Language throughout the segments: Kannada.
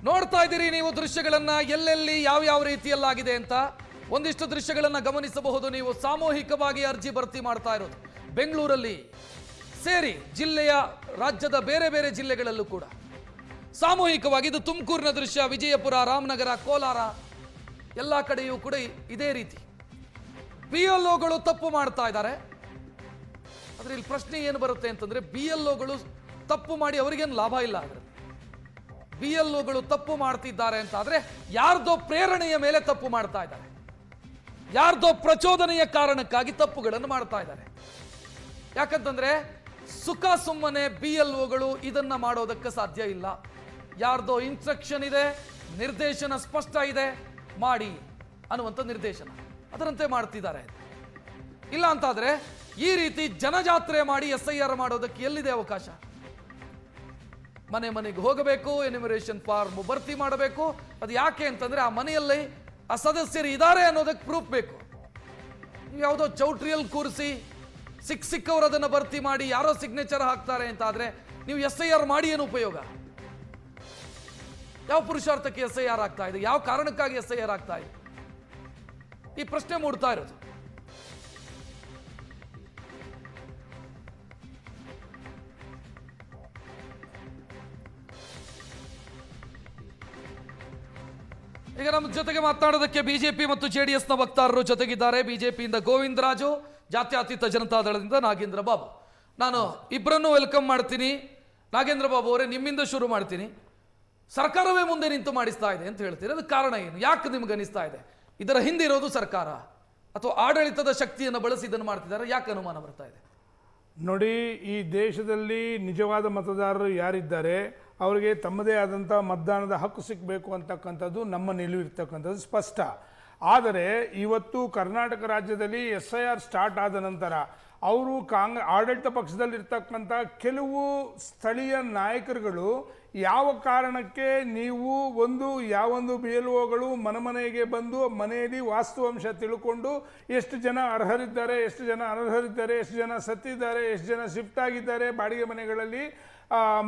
ನೋಡ್ತಾ ಇದ್ದೀರಿ ನೀವು ದೃಶ್ಯಗಳನ್ನ ಎಲ್ಲೆಲ್ಲಿ ಯಾವ ರೀತಿಯಲ್ಲಾಗಿದೆ ಅಂತ. ಒಂದಿಷ್ಟು ದೃಶ್ಯಗಳನ್ನ ಗಮನಿಸಬಹುದು ನೀವು. ಸಾಮೂಹಿಕವಾಗಿ ಅರ್ಜಿ ಭರ್ತಿ ಮಾಡ್ತಾ ಇರೋದು ಬೆಂಗಳೂರಲ್ಲಿ ಸೇರಿ ಜಿಲ್ಲೆಯ ರಾಜ್ಯದ ಬೇರೆ ಬೇರೆ ಜಿಲ್ಲೆಗಳಲ್ಲೂ ಕೂಡ ಸಾಮೂಹಿಕವಾಗಿ. ಇದು ತುಮಕೂರಿನ ದೃಶ್ಯ, ವಿಜಯಪುರ, ರಾಮನಗರ, ಕೋಲಾರ ಎಲ್ಲ ಕಡೆಯೂ ಕೂಡ ಇದೇ ರೀತಿ BLOಗಳು ತಪ್ಪು ಮಾಡ್ತಾ ಇದ್ದಾರೆ. ಆದ್ರೆ ಇಲ್ಲಿ ಪ್ರಶ್ನೆ ಏನು ಬರುತ್ತೆ ಅಂತಂದ್ರೆ, BLOಗಳು ತಪ್ಪು ಮಾಡಿ ಅವರಿಗೇನು ಲಾಭ ಇಲ್ಲ. ಆದ್ರೆ BLOಗಳು ತಪ್ಪು ಮಾಡ್ತಿದ್ದಾರೆ ಅಂತ ಆದ್ರೆ ಯಾರ್ದೋ ಪ್ರೇರಣೆಯ ಮೇಲೆ ತಪ್ಪು ಮಾಡ್ತಾ ಇದ್ದಾರೆ, ಯಾರ್ದೋ ಪ್ರಚೋದನೆಯ ಕಾರಣಕ್ಕಾಗಿ ತಪ್ಪುಗಳನ್ನು ಮಾಡ್ತಾ ಇದ್ದಾರೆ. ಯಾಕಂತಂದ್ರೆ ಸುಖ ಸುಮ್ಮನೆ BLOಗಳು ಇದನ್ನ ಮಾಡೋದಕ್ಕೆ ಸಾಧ್ಯ ಇಲ್ಲ. ಯಾರ್ದೋ ಇನ್ಸ್ಟ್ರಕ್ಷನ್ ಇದೆ, ನಿರ್ದೇಶನ ಸ್ಪಷ್ಟ ಇದೆ, ಮಾಡಿ ಅನ್ನುವಂಥ ನಿರ್ದೇಶನ, ಅದರಂತೆ ಮಾಡ್ತಿದ್ದಾರೆ. ಇಲ್ಲ ಅಂತಾದ್ರೆ ಈ ರೀತಿ ಜನಜಾತ್ರೆ ಮಾಡಿ SIR ಮಾಡೋದಕ್ಕೆ ಎಲ್ಲಿದೆ ಅವಕಾಶ? ಮನೆ ಮನೆಗೆ ಹೋಗಬೇಕು, ಎನ್ಯುಮರೇಷನ್ ಫಾರ್ಮ್ ಭರ್ತಿ ಮಾಡಬೇಕು. ಅದು ಯಾಕೆ ಅಂತಂದ್ರೆ ಆ ಮನೆಯಲ್ಲಿ ಆ ಸದಸ್ಯರು ಇದ್ದಾರೆ ಅನ್ನೋದಕ್ಕೆ ಪ್ರೂಫ್ ಬೇಕು. ಯಾವುದೋ ಚೌಟ್ರಿಯಲ್ಲಿ ಕೂರಿಸಿ ಸಿಕ್ಕವರು ಅದನ್ನು ಭರ್ತಿ ಮಾಡಿ ಯಾರೋ ಸಿಗ್ನೇಚರ್ ಹಾಕ್ತಾರೆ ಅಂತ ಆದ್ರೆ ನೀವು SIR ಮಾಡಿ ಏನು ಉಪಯೋಗ? ಯಾವ ಪುರುಷಾರ್ಥಕ್ಕೆ SIR ಆಗ್ತಾ ಇದೆ? ಯಾವ ಕಾರಣಕ್ಕಾಗಿ SIR ಆಗ್ತಾ ಇದೆ? ಈ ಪ್ರಶ್ನೆ ಮೂಡ್ತಾ ಇರೋದು. ಈಗ ನಮ್ಮ ಜೊತೆಗೆ ಮಾತನಾಡೋದಕ್ಕೆ ಬಿಜೆಪಿ ಮತ್ತು JDSನ ವಕ್ತಾರರು ಜೊತೆಗಿದ್ದಾರೆ. ಬಿಜೆಪಿಯಿಂದ ಗೋವಿಂದರಾಜು, ಜಾತ್ಯತೀತ ಜನತಾದಳದಿಂದ ನಾಗೇಂದ್ರ ಬಾಬು. ನಾನು ಇಬ್ಬರನ್ನು ವೆಲ್ಕಮ್ ಮಾಡ್ತೀನಿ. ನಾಗೇಂದ್ರ ಬಾಬು ಅವರೇ, ನಿಮ್ಮಿಂದ ಶುರು ಮಾಡ್ತೀನಿ. ಸರ್ಕಾರವೇ ಮುಂದೆ ನಿಂತು ಮಾಡಿಸ್ತಾ ಇದೆ ಅಂತ ಹೇಳ್ತೀರಿ, ಅದಕ್ಕೆ ಕಾರಣ ಏನು? ಯಾಕೆ ನಿಮ್ಗೆ ಅನಿಸ್ತಾ ಇದೆ ಇದರ ಹಿಂದೆ ಇರೋದು ಸರ್ಕಾರ ಅಥವಾ ಆಡಳಿತದ ಶಕ್ತಿಯನ್ನು ಬಳಸಿ ಇದನ್ನು ಮಾಡ್ತಿದ್ದಾರೆ? ಯಾಕೆ ಅನುಮಾನ ಬರ್ತಾ ಇದೆ? ನೋಡಿ, ಈ ದೇಶದಲ್ಲಿ ನಿಜವಾದ ಮತದಾರರು ಯಾರಿದ್ದಾರೆ ಅವರಿಗೆ ತಮ್ಮದೇ ಆದಂಥ ಮತದಾನದ ಹಕ್ಕು ಸಿಗಬೇಕು ಅಂತಕ್ಕಂಥದ್ದು ನಮ್ಮ ನಿಲುವು ಇರ್ತಕ್ಕಂಥದ್ದು ಸ್ಪಷ್ಟ. ಆದರೆ ಇವತ್ತು ಕರ್ನಾಟಕ ರಾಜ್ಯದಲ್ಲಿ SIR ಸ್ಟಾರ್ಟ್ ಆದ ನಂತರ ಅವರು ಆಡಳಿತ ಪಕ್ಷದಲ್ಲಿರ್ತಕ್ಕಂಥ ಕೆಲವು ಸ್ಥಳೀಯ ನಾಯಕರುಗಳು ಯಾವ ಕಾರಣಕ್ಕೆ ನೀವು ಯಾವೊಂದು BLOಗಳು ಮನೆಗೆ ಬಂದು ಮನೆಯಲ್ಲಿ ವಾಸ್ತವಾಂಶ ತಿಳ್ಕೊಂಡು ಎಷ್ಟು ಜನ ಅರ್ಹರಿದ್ದಾರೆ, ಎಷ್ಟು ಜನ ಅನರ್ಹರಿದ್ದಾರೆ, ಎಷ್ಟು ಜನ ಸತ್ತಿದ್ದಾರೆ, ಎಷ್ಟು ಜನ ಶಿಫ್ಟ್ ಆಗಿದ್ದಾರೆ ಬಾಡಿಗೆ ಮನೆಗಳಲ್ಲಿ,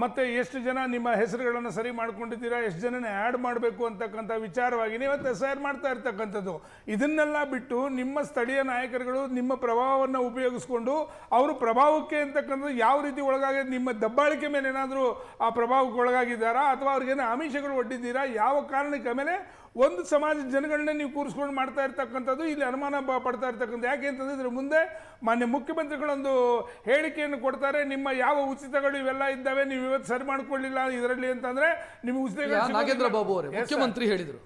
ಮತ್ತು ಎಷ್ಟು ಜನ ನಿಮ್ಮ ಹೆಸರುಗಳನ್ನು ಸರಿ ಮಾಡ್ಕೊಂಡಿದ್ದೀರಾ, ಎಷ್ಟು ಜನನ ಆ್ಯಡ್ ಮಾಡಬೇಕು ಅಂತಕ್ಕಂಥ ವಿಚಾರವಾಗಿ ಇವತ್ತು SIR ಮಾಡ್ತಾ ಇರ್ತಕ್ಕಂಥದ್ದು. ಇದನ್ನೆಲ್ಲ ಬಿಟ್ಟು ನಿಮ್ಮ ಸ್ಥಳೀಯ ನಾಯಕರುಗಳು ನಿಮ್ಮ ಪ್ರಭಾವವನ್ನು ಉಪಯೋಗಿಸ್ಕೊಂಡು ಅವರು ಪ್ರಭಾವಕ್ಕೆ ಅಂತಕ್ಕಂಥದ್ದು ಯಾವ ರೀತಿ ಒಳಗಾಗಿ ನಿಮ್ಮ ದಬ್ಬಾಳಿಕೆ ಮೇಲೆ ಏನಾದರೂ ಆ ಪ್ರಭಾವಕ್ಕೆ ಒಳಗಾಗಿದ್ದಾರಾ ಅಥವಾ ಅವ್ರಿಗೇನು ಆಮಿಷಗಳು ಒಡ್ಡಿದ್ದೀರಾ? ಯಾವ ಕಾರಣಕ್ಕೆ? ಆಮೇಲೆ ಒಂದು ಸಮಾಜದ ಜನಗಳನ್ನೇ ನೀವು ಕೂರಿಸ್ಕೊಂಡು ಮಾಡ್ತಾ ಇರ್ತಕ್ಕಂಥದ್ದು ಇಲ್ಲಿ ಅನುಮಾನ ಪಡ್ತಾ ಇರ್ತಕ್ಕಂಥ. ಯಾಕೆ ಅಂತಂದ್ರೆ ಇದ್ರ ಮುಂದೆ ಮಾನ್ಯ ಮುಖ್ಯಮಂತ್ರಿಗಳೊಂದು ಹೇಳಿಕೆಯನ್ನು ಕೊಡ್ತಾರೆ, ನಿಮ್ಮ ಯಾವ ಉಚಿತಗಳು ಇವೆಲ್ಲ ಇದ್ದಾವೆ ನೀವು ಇವತ್ತು ಸರಿ ಮಾಡ್ಕೊಳ್ಳಿಲ್ಲ ಇದರಲ್ಲಿ ಅಂತಂದ್ರೆ ನಿಮ್ಮ ಉಚಿತಗಳು. ನಾಗೇಂದ್ರ ಬಾಬು ಅವರೇ, ಮುಖ್ಯಮಂತ್ರಿ ಹೇಳಿದ್ರು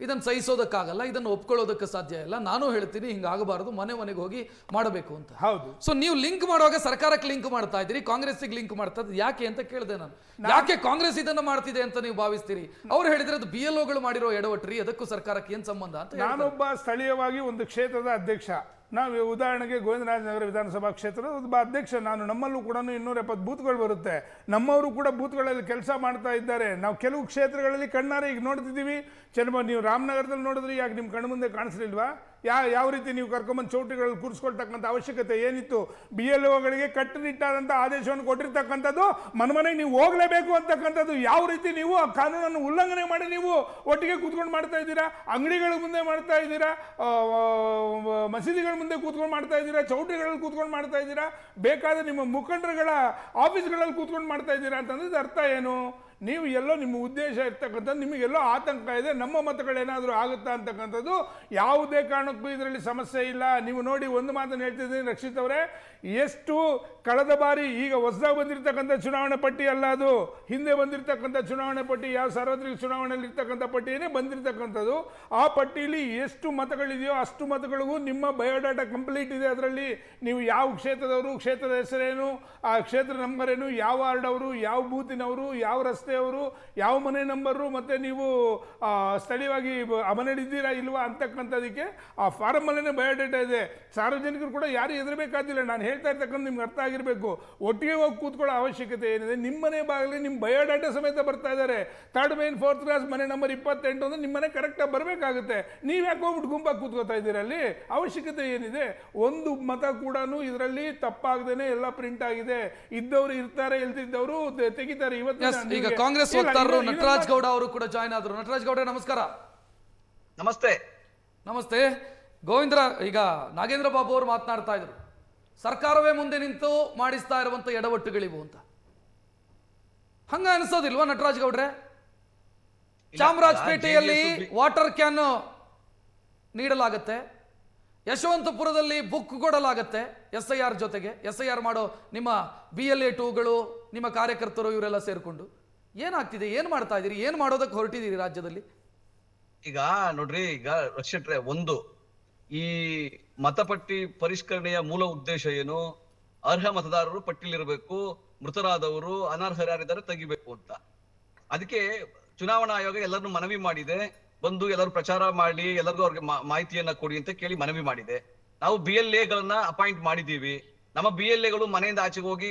ಇದನ್ನು ಸಹಿಸೋದಕ್ಕಾಗಲ್ಲ, ಇದನ್ನು ಒಪ್ಕೊಳ್ಳೋದಕ್ಕೆ ಸಾಧ್ಯ ಇಲ್ಲ. ನಾನು ಹೇಳ್ತೀನಿ ಹಿಂಗಾಗಬಾರದು, ಮನೆಗೆ ಹೋಗಿ ಮಾಡಬೇಕು ಅಂತ. ಹೌದು. ಸೊ ನೀವು ಲಿಂಕ್ ಮಾಡುವಾಗ ಸರ್ಕಾರಕ್ಕೆ ಲಿಂಕ್ ಮಾಡ್ತಾ ಇದ್ದೀರಿ, ಕಾಂಗ್ರೆಸ್ಗೆ ಲಿಂಕ್ ಮಾಡ್ತಾ ಇದ್ದೀರಿ. ಯಾಕೆ ಅಂತ ಕೇಳಿದೆ ನಾನು. ಯಾಕೆ ಕಾಂಗ್ರೆಸ್ ಇದನ್ನ ಮಾಡ್ತಿದೆ ಅಂತ ನೀವು ಭಾವಿಸ್ತೀರಿ? ಅವ್ರು ಹೇಳಿದ್ರೆ ಅದು BLOಗಳು ಮಾಡಿರೋ ಎಡವಟ್ರಿ, ಅದಕ್ಕೂ ಸರ್ಕಾರಕ್ಕೆ ಏನ್ ಸಂಬಂಧ ಅಂತ. ನಾನೊಬ್ಬ ಸ್ಥಳೀಯವಾಗಿ ಒಂದು ಕ್ಷೇತ್ರದ ಅಧ್ಯಕ್ಷ. ನಾವು ಉದಾಹರಣೆಗೆ ಗೋವಿಂದರಾಜನಗರ ವಿಧಾನಸಭಾ ಕ್ಷೇತ್ರದ ಒಬ್ಬ ಅಧ್ಯಕ್ಷ ನಾನು. ನಮ್ಮಲ್ಲೂ ಕೂಡ 270 ಬೂತ್ಗಳು ಬರುತ್ತೆ. ನಮ್ಮವರು ಕೂಡ ಬೂತ್ಗಳಲ್ಲಿ ಕೆಲಸ ಮಾಡ್ತಾ ಇದ್ದಾರೆ. ನಾವು ಕೆಲವು ಕ್ಷೇತ್ರಗಳಲ್ಲಿ ಕಣ್ಣಾರೆ ಈಗ ನೋಡ್ತಿದ್ದೀವಿ. ನೀವು ರಾಮನಗರದಲ್ಲಿ ನೋಡಿದ್ರೆ ಯಾಕೆ ನಿಮ್ಮ ಕಣ್ಣು ಮುಂದೆ ಕಾಣಿಸ್ಲಿಲ್ವಾ? ಯಾವ ರೀತಿ ನೀವು ಕರ್ಕೊಂಬಂದು ಚೌಟ್ರಿಗಳಲ್ಲಿ ಕೂರಿಸ್ಕೊಳ್ತಕ್ಕಂಥ ಅವಶ್ಯಕತೆ ಏನಿತ್ತು? BLOಗಳಿಗೆ ಕಟ್ಟುನಿಟ್ಟಾದಂಥ ಆದೇಶವನ್ನು ಕೊಟ್ಟಿರ್ತಕ್ಕಂಥದ್ದು ಮನೆಗೆ ನೀವು ಹೋಗಲೇಬೇಕು ಅಂತಕ್ಕಂಥದ್ದು. ಯಾವ ರೀತಿ ನೀವು ಆ ಕಾನೂನನ್ನು ಉಲ್ಲಂಘನೆ ಮಾಡಿ ನೀವು ಒಟ್ಟಿಗೆ ಕೂತ್ಕೊಂಡು ಮಾಡ್ತಾ ಇದ್ದೀರಾ? ಅಂಗಡಿಗಳ ಮುಂದೆ ಮಾಡ್ತಾ ಇದ್ದೀರಾ, ಮಸೀದಿಗಳ ಮುಂದೆ ಕೂತ್ಕೊಂಡು ಮಾಡ್ತಾ ಇದ್ದೀರಾ, ಚೌಟ್ರಿಗಳಲ್ಲಿ ಕೂತ್ಕೊಂಡು ಮಾಡ್ತಾ ಇದ್ದೀರಾ, ಬೇಕಾದ್ರೆ ನಿಮ್ಮ ಮುಖಂಡರುಗಳ ಆಫೀಸ್ಗಳಲ್ಲಿ ಕೂತ್ಕೊಂಡು ಮಾಡ್ತಾ ಇದ್ದೀರಾ ಅಂತಂದ್ರೆ ಅರ್ಥ ಏನು? ನೀವು ಎಲ್ಲೋ ನಿಮ್ಮ ಉದ್ದೇಶ ಇರ್ತಕ್ಕಂಥದ್ದು, ನಿಮಗೆಲ್ಲೋ ಆತಂಕ ಇದೆ, ನಮ್ಮ ಮತಗಳೇನಾದರೂ ಆಗುತ್ತಾ ಅಂತಕ್ಕಂಥದ್ದು. ಯಾವುದೇ ಕಾರಣಕ್ಕೂ ಇದರಲ್ಲಿ ಸಮಸ್ಯೆ ಇಲ್ಲ. ನೀವು ನೋಡಿ, ಒಂದು ಮಾತನ್ನು ಹೇಳ್ತಿದ್ದೀನಿ ರಕ್ಷಿತ್ ಅವರೇ, ಎಷ್ಟು ಕಳೆದ ಬಾರಿ ಈಗ ಹೊಸದಾಗಿ ಬಂದಿರತಕ್ಕಂಥ ಚುನಾವಣೆ ಪಟ್ಟಿ ಅಲ್ಲ ಅದು, ಹಿಂದೆ ಬಂದಿರತಕ್ಕಂಥ ಚುನಾವಣೆ ಪಟ್ಟಿ, ಯಾವ ಸಾರ್ವತ್ರಿಕ ಚುನಾವಣೆಯಲ್ಲಿ ಇರ್ತಕ್ಕಂಥ ಪಟ್ಟಿಯೇ ಬಂದಿರತಕ್ಕಂಥದ್ದು. ಆ ಪಟ್ಟಿಯಲ್ಲಿ ಎಷ್ಟು ಮತಗಳಿದೆಯೋ ಅಷ್ಟು ಮತಗಳಿಗೂ ನಿಮ್ಮ ಬಯೋಡಾಟಾ ಕಂಪ್ಲೀಟ್ ಇದೆ. ಅದರಲ್ಲಿ ನೀವು ಯಾವ ಕ್ಷೇತ್ರದವರು, ಕ್ಷೇತ್ರದ ಹೆಸರೇನು, ಆ ಕ್ಷೇತ್ರ ನಂಬರ್ ಏನು, ಯಾವ ವಾರ್ಡ್ ಅವರು, ಯಾವ ಬೂತಿನವರು, ಯಾವ ರಸ್ತೆ ಅವರು, ಯಾವ ಮನೆ ನಂಬರು, ಮತ್ತೆ ನೀವು ಸ್ಥಳೀಯವಾಗಿ ಮನೆಯಲ್ಲಿದ್ದೀರಾ ಇಲ್ವಾ ಅಂತಕ್ಕಂಥದಕ್ಕೆ ಆ ಫಾರಮ್ ಅಲ್ಲೇ ಬಯೋಡೇಟಾ ಇದೆ. ಸಾರ್ವಜನಿಕರು ಕೂಡ ಯಾರು ಹೆದರಬೇಕಾದಿಲ್ಲ. ನಾನು ಹೇಳ್ತಾ ಇರ್ತಕ್ಕಂಥ ನಿಮ್ಗೆ ಅರ್ಥ ಆಗಿರಬೇಕು. ಒಟ್ಟಿಗೆ ಹೋಗಿ ಕೂತ್ಕೊಳ್ಳೋ ಅವಶ್ಯಕತೆ ಏನಿದೆ? ನಿಮ್ಮ ಮನೆ ಬಾಗಿಲಿ ನಿಮ್ಮ ಬಯೋಡಾಟಾ ಸಮೇತ ಬರ್ತಾ ಇದ್ದಾರೆ. 3rd ಮೇನ್ 4th ಕ್ಲಾಸ್ ಮನೆ ನಂಬರ್ 28 ಅಂದ್ರೆ ನಿಮ್ಮ ಮನೆ ಕರೆಕ್ಟಾಗಿ ಬರಬೇಕಾಗುತ್ತೆ. ನೀವು ಯಾಕೆ ಹೋಗ್ಬಿಟ್ಟು ಗುಂಪಾಗಿ ಕೂತ್ಕೋತಾ ಇದ್ದೀರಾ? ಅಲ್ಲಿ ಅವಶ್ಯಕತೆ ಏನಿದೆ? ಒಂದು ಮತ ಕೂಡ ಇದರಲ್ಲಿ ತಪ್ಪಾಗದೇನೆ ಎಲ್ಲ ಪ್ರಿಂಟ್ ಆಗಿದೆ. ಇದ್ದವರು ಇರ್ತಾರೆ, ಇಲ್ದಿದ್ದವರು ತೆಗಿತಾರೆ. ಇವತ್ತು ಈಗ ಕಾಂಗ್ರೆಸ್ ವಕ್ತಾರರು ನಟರಾಜ್ ಗೌಡ ಅವರು ಕೂಡ ಜಾಯ್ನ್ ಆದ್ರು. ನಟರಾಜ್ ಗೌಡ ನಮಸ್ಕಾರ. ನಮಸ್ತೆ. ನಮಸ್ತೆ ಗೋವಿಂದ್ರ. ಈಗ ನಾಗೇಂದ್ರ ಬಾಬು ಅವರು ಮಾತನಾಡ್ತಾ ಇದ್ರು, ಸರ್ಕಾರವೇ ಮುಂದೆ ನಿಂತು ಮಾಡಿಸ್ತಾ ಇರುವಂತ ಎಡವಟ್ಟುಗಳಿವು ಅಂತ. ಹಂಗ ಅನಿಸೋದಿಲ್ವಾ ನಟರಾಜ್ ಗೌಡ್ರೆ? ಚಾಮರಾಜಪೇಟೆಯಲ್ಲಿ ವಾಟರ್ ಕ್ಯಾನ್ ನೀಡಲಾಗತ್ತೆ, ಯಶವಂತಪುರದಲ್ಲಿ ಬುಕ್ ಕೊಡಲಾಗತ್ತೆ SIR ಜೊತೆಗೆ. SIR ಮಾಡೋ ನಿಮ್ಮ BLA 2ಗಳು, ನಿಮ್ಮ ಕಾರ್ಯಕರ್ತರು ಇವರೆಲ್ಲ ಸೇರ್ಕೊಂಡು ಏನಾಗ್ತಿದೆ? ಏನ್ ಮಾಡ್ತಾ ಇದೀರಿ? ಏನ್ ಮಾಡೋದಕ್ಕೆ ಹೊರಟಿದ್ದೀರಿ ರಾಜ್ಯದಲ್ಲಿ? ಈಗ ನೋಡ್ರಿ, ಈಗ ರಕ್ಷಟ್ರೆ, ಒಂದು ಈ ಮತಪಟ್ಟಿ ಪರಿಷ್ಕರಣೆಯ ಮೂಲ ಉದ್ದೇಶ ಏನು? ಅರ್ಹ ಮತದಾರರು ಪಟ್ಟಿಲಿರಬೇಕು, ಮೃತರಾದವರು ಅನರ್ಹರಾಗಿದ್ದಾರೆ ತೆಗಿಬೇಕು ಅಂತ. ಅದಕ್ಕೆ ಚುನಾವಣಾ ಆಯೋಗ ಎಲ್ಲರನ್ನು ಮನವಿ ಮಾಡಿದೆ, ಬಂದು ಎಲ್ಲರೂ ಪ್ರಚಾರ ಮಾಡಿ ಎಲ್ಲರಿಗೂ ಅವ್ರಿಗೆ ಮಾಹಿತಿಯನ್ನ ಕೊಡಿ ಅಂತ ಕೇಳಿ ಮನವಿ ಮಾಡಿದೆ. ನಾವು BLA ಗಳನ್ನ ಅಪಾಯಿಂಟ್ ಮಾಡಿದೀವಿ. ನಮ್ಮ BLA ಗಳು ಮನೆಯಿಂದ ಆಚೆಗೆ ಹೋಗಿ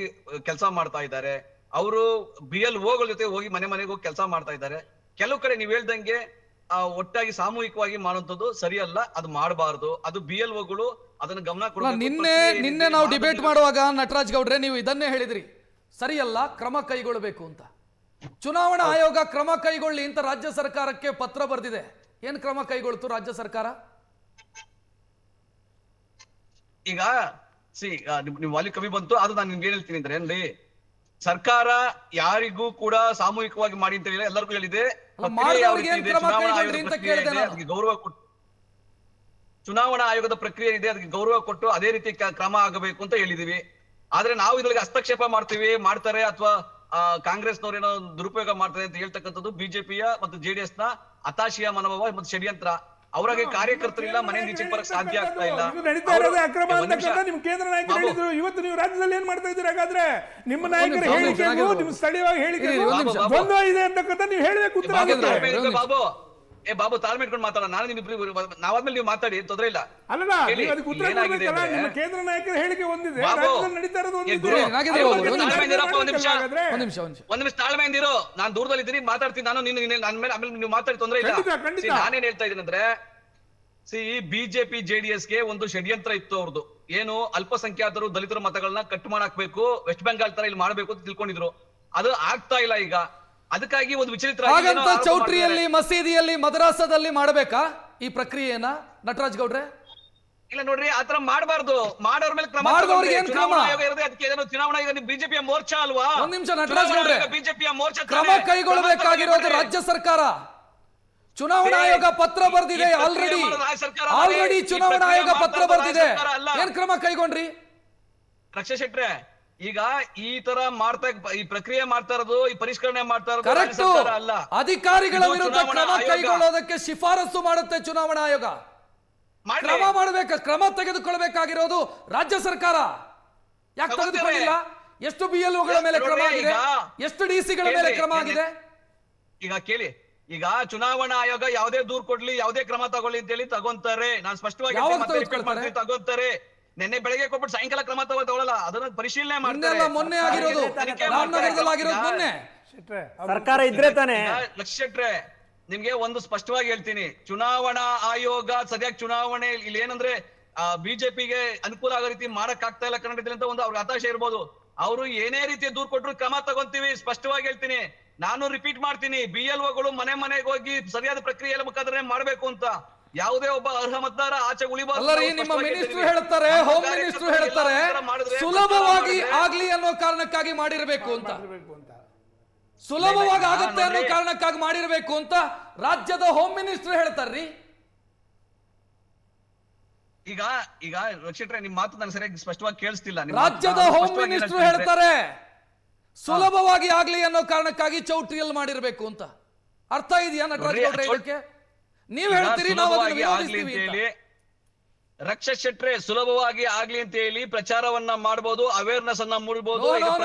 ಕೆಲಸ ಮಾಡ್ತಾ ಇದ್ದಾರೆ. ಅವರು BLO ಗಳ ಜೊತೆ ಹೋಗಿ ಮನೆ ಮನೆಗೆ ಹೋಗಿ ಕೆಲಸ ಮಾಡ್ತಾ ಇದ್ದಾರೆ. ಕೆಲವು ಕಡೆ ನೀವ್ ಹೇಳ್ದಂಗೆ ಒಟ್ಟಾಗಿ ಸಾಮೂಹಿಕವಾಗಿ ಮಾಡುವಂತದ್ದು ಸರಿಯಲ್ಲ, ಅದು ಮಾಡಬಾರದು. ಅದು BLO ಗಳು ಅದನ್ನ ಗಮನ ಕೊಡಬೇಕು. ನಿನ್ನೆ ನಾವು ಡಿಬೇಟ್ ಮಾಡುವಾಗ ನಟರಾಜ್ ಗೌಡ್ರೆ ನೀವು ಇದನ್ನೇ ಹೇಳಿದ್ರಿ, ಸರಿಯಲ್ಲ, ಕ್ರಮ ಕೈಗೊಳ್ಳಬೇಕು ಅಂತ. ಚುನಾವಣಾ ಆಯೋಗ ಕ್ರಮ ಕೈಗೊಳ್ಳಿ ಅಂತ ರಾಜ್ಯ ಸರ್ಕಾರಕ್ಕೆ ಪತ್ರ ಬರೆದಿದೆ. ಏನ್ ಕ್ರಮ ಕೈಗೊಳ್ತು ರಾಜ್ಯ ಸರ್ಕಾರ? ಈಗ ನಿಮ್ ವಾಲಿ ಕವಿ ಬಂತು, ಅದು ನಾನು ನಿಮ್ಗೆ ಏನ್ ಹೇಳ್ತೀನಿ ಅಂದ್ರೆ, ನೋಡಿ, ಸರ್ಕಾರ ಯಾರಿಗೂ ಕೂಡ ಸಾಮೂಹಿಕವಾಗಿ ಮಾಡಿ ಅಂತ ಹೇಳಿಲ್ಲ, ಎಲ್ಲರಿಗೂ ಹೇಳಿದೆ. ಗೌರವ ಕೊಟ್ಟು ಚುನಾವಣಾ ಆಯೋಗದ ಪ್ರಕ್ರಿಯೆ ಇದೆ, ಅದಕ್ಕೆ ಗೌರವ ಕೊಟ್ಟು ಅದೇ ರೀತಿ ಕ್ರಮ ಆಗಬೇಕು ಅಂತ ಹೇಳಿದೀವಿ. ಆದ್ರೆ ನಾವು ಇದ್ರಲ್ಲಿ ಹಸ್ತಕ್ಷೇಪ ಮಾಡ್ತಾರೆ ಅಥವಾ ಕಾಂಗ್ರೆಸ್ನವ್ರೇನೋ ದುರುಪಯೋಗ ಮಾಡ್ತಾರೆ ಅಂತ ಹೇಳ್ತಕ್ಕಂಥದ್ದು ಬಿಜೆಪಿಯ ಮತ್ತು JDS ನ ಹತಾಶೆಯ ಮನೋಭಾವ ಮತ್ತು ಷಡ್ಯಂತ್ರ. ಅವರಿಗೆ ಕಾರ್ಯಕರ್ತರಿಲ್ಲ, ಮನೆಯಿಂದ ಈಚೆಗೆ ಬರಕ್ ಸಾಧ್ಯ ಆಗ್ತಾ ಇಲ್ಲ. ನಿಮ್ ಕೇಂದ್ರ ನಾಯಕರು ಹೇಳಿದ್ರು, ಇವತ್ತು ನೀವು ರಾಜ್ಯದಲ್ಲಿ ಏನ್ ಮಾಡ್ತಾ ಇದ್ದೀರಿ? ಹಾಗಾದ್ರೆ ನಿಮ್ಮ ನಾಯಕರ ಹೇಳಿಕೆಗೂ ನಿಮ್ಮ ಸ್ಥಳೀಯವಾಗಿ ಹೇಳಿಕೆಗೂ ದ್ವಂದ್ವ ಇದೆ ಅಂತಕ್ಕಂಥ ನೀವು ಹೇಳಬೇಕು. ಬಾಬು ತಾಳ್ಮೆ ಇಟ್ಕೊಂಡು ಮಾತಾಡ. ನಾನು ನಾವಾದ್ಮೇಲೆ ನೀವು ಮಾತಾಡಿ, ತೊಂದ್ರೆ ಇಲ್ಲ. ಅಲ್ಲ, ಅದಕ್ಕೆ ಉತ್ತರ ಕೊಡ್ಬೇಕಲ್ಲ. ನಿಮ್ಮ ಕೇಂದ್ರ ನಾಯಕರ ಹೇಳಿಕೆ ಒಂದಿದೆ, ನಡೀತಾ ಇರೋದು ಒಂದಿದೆ. ಒಂದ್ ನಿಮಿಷ ತಾಳ್ಮೆಯಿಂದ ಇರೋ. ನಾನು ದೂರದಲ್ಲಿ ಇದ್ದೀನಿ, ಮಾತಾಡ್ತೀನಿ. ನಾನು ಆಮೇಲೆ ನೀವು ಮಾತಾಡಿ, ತೊಂದ್ರೆ ಇಲ್ಲ. ನಾನೇನ್ ಹೇಳ್ತಾ ಇದ್ದೀನಿ ಅಂದ್ರೆ, ಬಿಜೆಪಿ JDS ಗೆ ಒಂದು ಷಡ್ಯಂತ್ರ ಇತ್ತು ಅವ್ರದ್ದು. ಏನು, ಅಲ್ಪಸಂಖ್ಯಾತರು ದಲಿತರ ಮತಗಳನ್ನ ಕಟ್ ಮಾಡಾಕ್ಬೇಕು, ವೆಸ್ಟ್ ಬೆಂಗಾಲ್ ತರ ಇಲ್ಲಿ ಮಾಡ್ಬೇಕು ಅಂತ ತಿಳ್ಕೊಂಡಿದ್ರು. ಅದು ಆಗ್ತಾ ಇಲ್ಲ ಈಗ. ಅದಕ್ಕಾಗಿ ಒಂದು ವಿಚಲಿತ ಹಾಗಂತ ಚೌಟ್ರಿಯಲ್ಲಿ, ಮಸೀದಿಯಲ್ಲಿ, ಮದ್ರಾಸದಲ್ಲಿ ಮಾಡಬೇಕಾ ಈ ಪ್ರಕ್ರಿಯೆಯನ್ನ ನಟರಾಜ್ ಗೌಡ್ರೆ? ಇಲ್ಲ ನೋಡ್ರಿ, ಆತರ ಮಾಡಬಾರ್ದು. ಮಾಡೋರ್ ಮೇಲೆ ಕ್ರಮ. ಚುನಾವಣಾ ಆಯೋಗ ಇರೋದೇ ಅದಕ್ಕೆ. ಚುನಾವಣಾ ಆಯೋಗ ಬಿಜೆಪಿಯ ಮೋರ್ಚಾ ಅಲ್ವಾ? ಒಂದ್ ನಿಮಿಷ ನಟರಾಜ್ ಗೌಡ್ರೆ, ಬಿಜೆಪಿಯ ಮೋರ್ಚಾ ಕ್ರಮ ಕೈಗೊಳ್ಳಬೇಕಾಗಿರೋದು ರಾಜ್ಯ ಸರ್ಕಾರ. ಚುನಾವಣಾ ಆಯೋಗ ಪತ್ರ ಬರೆದಿದೆ ಆಲ್ರೆಡಿ ಚುನಾವಣಾ ಆಯೋಗ ಪತ್ರ ಬರೆದಿದೆ. ಏನ್ ಕ್ರಮ ಕೈಗೊಂಡ್ರಿ? ರಕ್ಷಾ ಶೆಟ್ರೆ, ಈಗ ಈ ತರ ಈ ಪ್ರಕ್ರಿಯೆ ಮಾಡ್ತಾ ಇರೋದು, ಈ ಪರಿಷ್ಕರಣೆ ಮಾಡ್ತಾ ಇರೋದು ಕರೆಕ್ಟ್ ಅಲ್ಲ. ಅಧಿಕಾರಿಗಳ ವಿರುದ್ಧ ಕ್ರಮ ಕೈಗೊಳ್ಳೋದಕ್ಕೆ ಶಿಫಾರಸು ಮಾಡುತ್ತೆ ಚುನಾವಣಾ ಆಯೋಗ. ಕ್ರಮ ಮಾಡಬೇಕು, ಕ್ರಮ ತೆಗೆದುಕೊಳ್ಳಬೇಕಾಗಿರೋದು ರಾಜ್ಯ ಸರ್ಕಾರ. ಯಾಕೆ ತೆಗೆದುಕೊಂಡಿಲ್ಲ? ಎಷ್ಟು BLOಗಳ ಮೇಲೆ ಕ್ರಮ ಆಗಿದೆ? ಎಷ್ಟು DC ಗಳ ಮೇಲೆ ಕ್ರಮ ಆಗಿದೆ? ಈಗ ಕೇಳಿ, ಈಗ ಚುನಾವಣಾ ಆಯೋಗ ಯಾವುದೇ ದೂರು ಕೊಡ್ಲಿ, ಯಾವುದೇ ಕ್ರಮ ತಗೊಳ್ಳಿ ಅಂತ ಹೇಳಿ ತಗೊಂತಾರೆ. ನಾನು ಸ್ಪಷ್ಟವಾಗಿ ತಗೊಂತಾರೆ. ನಿನ್ನೆ ಬೆಳಗ್ಗೆ ಕೊಟ್ಬಿಟ್ಟು ಸಾಯಂಕಾಲ ಕ್ರಮ ತಗೊಳ್ಳಲ್ಲ, ಅದನ್ನ ಪರಿಶೀಲನೆ ಮಾಡ್ತಾರೆ. ಮೊನ್ನೆ ಆಗಿರೋದು ಮೊನ್ನೆ ಸರ್ಕಾರ ಇದ್ರೆ ತಾನೆ. ಲಕ್ಷ್ಯಟ್ರೆ, ನಿಮ್ಗೆ ಒಂದು ಸ್ಪಷ್ಟವಾಗಿ ಹೇಳ್ತೀನಿ, ಚುನಾವಣಾ ಆಯೋಗ ಸರಿಯಾಗಿ ಚುನಾವಣೆ ಇಲ್ಲಿ ಏನಂದ್ರೆ ಬಿಜೆಪಿಗೆ ಅನುಕೂಲ ಆಗೋ ರೀತಿ ಮಾಡಕ್ ಆಗ್ತಾ ಇಲ್ಲ ಕರ್ನಾಟಕದಲ್ಲಿ ಅಂತ ಒಂದು ಅವ್ರಿಗೆ ಹತಾಶೆ ಇರ್ಬೋದು. ಅವರು ಏನೇ ರೀತಿಯ ದೂರು ಕೊಟ್ಟರು ಕ್ರಮ ತಗೊಂತೀವಿ, ಸ್ಪಷ್ಟವಾಗಿ ಹೇಳ್ತೀನಿ. ನಾನು ರಿಪೀಟ್ ಮಾಡ್ತೀನಿ, BLOಗಳು ಮನೆ ಮನೆಗೆ ಹೋಗಿ ಸರಿಯಾದ ಪ್ರಕ್ರಿಯೆ ಮುಖಾಂತರ ಮಾಡ್ಬೇಕು ಅಂತ. ಯಾವುದೇ ಒಬ್ಬ ಅರ್ಹ ಮತದಾರ ಆಚೆ ಉಳಿಬಾರ್ದು. ನಿಮ್ಮ ಮಿನಿಸ್ಟರ್ ಹೇಳ್ತಾರೆ, ಹೋಮ್ ಮಿನಿಸ್ಟರ್ ಹೇಳ್ತಾರೆ, ಸುಲಭವಾಗಿ ಆಗ್ಲಿ ಅನ್ನೋ ಕಾರಣಕ್ಕಾಗಿ ಮಾಡಿರಬೇಕು ಅಂತ. ಸುಲಭವಾಗಿ ಆಗುತ್ತೆ ಅನ್ನೋ ಕಾರಣಕ್ಕಾಗಿ ಮಾಡಿರಬೇಕು ಅಂತ ರಾಜ್ಯದ ಹೋಮ್ ಮಿನಿಸ್ಟರ್ ಹೇಳ್ತಾರ್ರಿ. ಈಗ ರಕ್ಷಿಟ್ರೆ, ನಿಮ್ ಮಾತು ನಾನು ಸರಿಯಾಗಿ ಸ್ಪಷ್ಟವಾಗಿ ಕೇಳಿಸ್ತಿಲ್ಲ. ರಾಜ್ಯದ ಹೋಮ್ ಮಿನಿಸ್ಟರ್ ಹೇಳ್ತಾರೆ ಸುಲಭವಾಗಿ ಆಗ್ಲಿ ಅನ್ನೋ ಕಾರಣಕ್ಕಾಗಿ ಚೌಟ್ರಿಯಲ್ಲಿ ಮಾಡಿರ್ಬೇಕು ಅಂತ. ಅರ್ಥ ಇದೆಯಾ ನಟರಾಜ್ ಗೌಡ್ರೆ ಇದಕ್ಕೆ? ನೀವ್ ಹೇಳ್ತೀರಿ ನಾವು ಅದನ್ನ ವಿರೋಧಿಸ್ತೀವಿ ಅಂತ. ರಕ್ಷಾ ಶೆಟ್ರೆ, ಸುಲಭವಾಗಿ ಆಗ್ಲಿ ಅಂತ ಹೇಳಿ ಪ್ರಚಾರವನ್ನ ಮಾಡಬಹುದು, ಅವೇರ್ನೆಸ್ ಅನ್ನ ಮೂಡಬಹುದು.